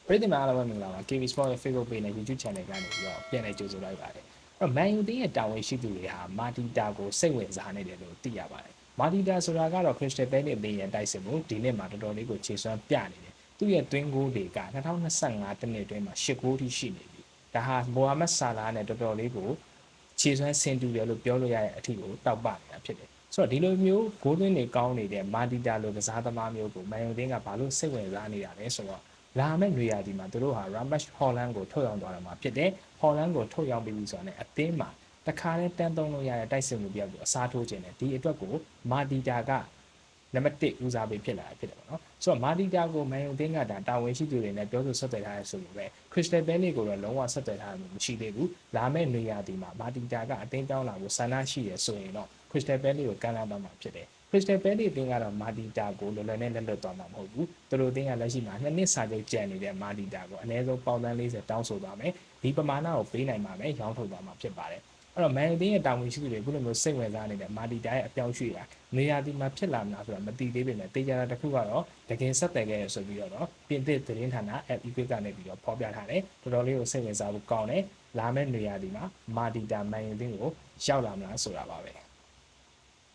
ပြည်သူ့မှာအားလုံးပဲမင်္ဂလာပါ KB Sport ရဲ့ Facebook page နဲ့ YouTube channel ကနေပြီးတော့ပြန်လည်ကြိုဆိုလိုက်ပါတယ်အဲ့တော့ Man U တင်းရဲ့တာဝန်ရှိသူတွေဟာမာတီတာကိုစိတ်ဝင်စားနေတယ်လို့သိရပါတယ်မာတီတာဆိုတာကတော့ Crystal Palace အသင်းရဲ့တိုက်စစ်မှုဒီနှစ်မှာတော်တော်လေးကိုခြေစွမ်းပြနေတယ်သူ့ရဲ့သွင်းဂိုးတွေက2025တနှစ်အတွင်းမှာ10ဂိုးထိရှိနေပြီဒါဟာမိုဟာမက်ဆာလာနဲ့တော်တော်လေးကိုခြေစွမ်းဆင်တူတယ်လို့ပြောလို့ရတဲ့အထီကိုတောက်ပနေတာဖြစ်တယ်ဆိုတော့ဒီလိုမျိုးဂိုးသွင်းတွေကောင်းနေတဲ့မာတီတာလိုကစားသမားမျိုးကို Man U တင်းကဘာလို့စိတ်ဝင်စားနေတာလဲဆိုတော့လာမယ့်နေရာဒီမှာသူတို့ဟာ Ramesh Holland ကိုထုတ်ရောင်းသွားတာမှာဖြစ်တယ် Holland ကိုထုတ်ရောင်းပြီးပြီဆိုတာနဲ့အသင်းမှာတခါတည်းတန်းသုံးလို့ရတဲ့တိုက်စစ်မှုပြောက်ကိုအစားထိုးခြင်းနဲ့ဒီအတွက်ကိုမာတီတာကနံပါတ်1ဦးစားပေးဖြစ်လာတာဖြစ်တယ်ပေါ့နော်ဆိုတော့မာတီတာကိုမန်ယူသင်းကဒါတာဝန်ရှိသူတွေနဲ့ပြောဆိုဆက်သွယ်ထားရဆိုလို့ပဲ Crystal Palace ကိုတော့လုံးဝဆက်သွယ်ထားမှုမရှိသေးဘူးလာမယ့်နေရာဒီမှာမာတီတာကအသင်းပြောင်းလာဖို့ဆန္ဒရှိရဆိုရင်တော့ Crystal Palace ကိုကမ်းလှမ်းသွားမှာဖြစ်တယ်Crystal Palace အသင်းကတော့မာတီတာကိုလောလောနဲ့လက်လွတ်သွားမှာမဟုတ်ဘူးသူတို့အသင်းကလက်ရှိမှာ2နှစ်စာချုပ်ကျန်နေတဲ့မာတီတာကိုအနည်းဆုံးပေါင်သန်း40တောင်းဆိုသွားမယ်ဒီပမာဏကိုပေးနိုင်မှာပဲရောင်းထုတ်သွားမှာဖြစ်ပါတယ်အဲ့တော့ Man U ရဲ့တာဝန်ရှိသူတွေအခုလိုမျိုးစိတ်ဝင်စားနေတဲ့မာတီတာရဲ့အပြောင်းရွှေ့တာနေရာဒီမှာဖြစ်လာမလားဆိုတာမသိသေးပေမဲ့တေချာတာတစ်ခုကတော့တကယ်ဆက်တယ်ခဲ့ရဆိုပြီးတော့ပြင်သစ်သတင်းဌာန Epic ကနေပြီးတော့ဖော်ပြထားတယ်တော်တော်လေးကိုစိတ်ဝင်စားဖို့ကောင်းတယ်လာမယ့်နေရာဒီမှာမာတီတာ Man U ကိုရောက်လာမလားဆိုတာပါပဲ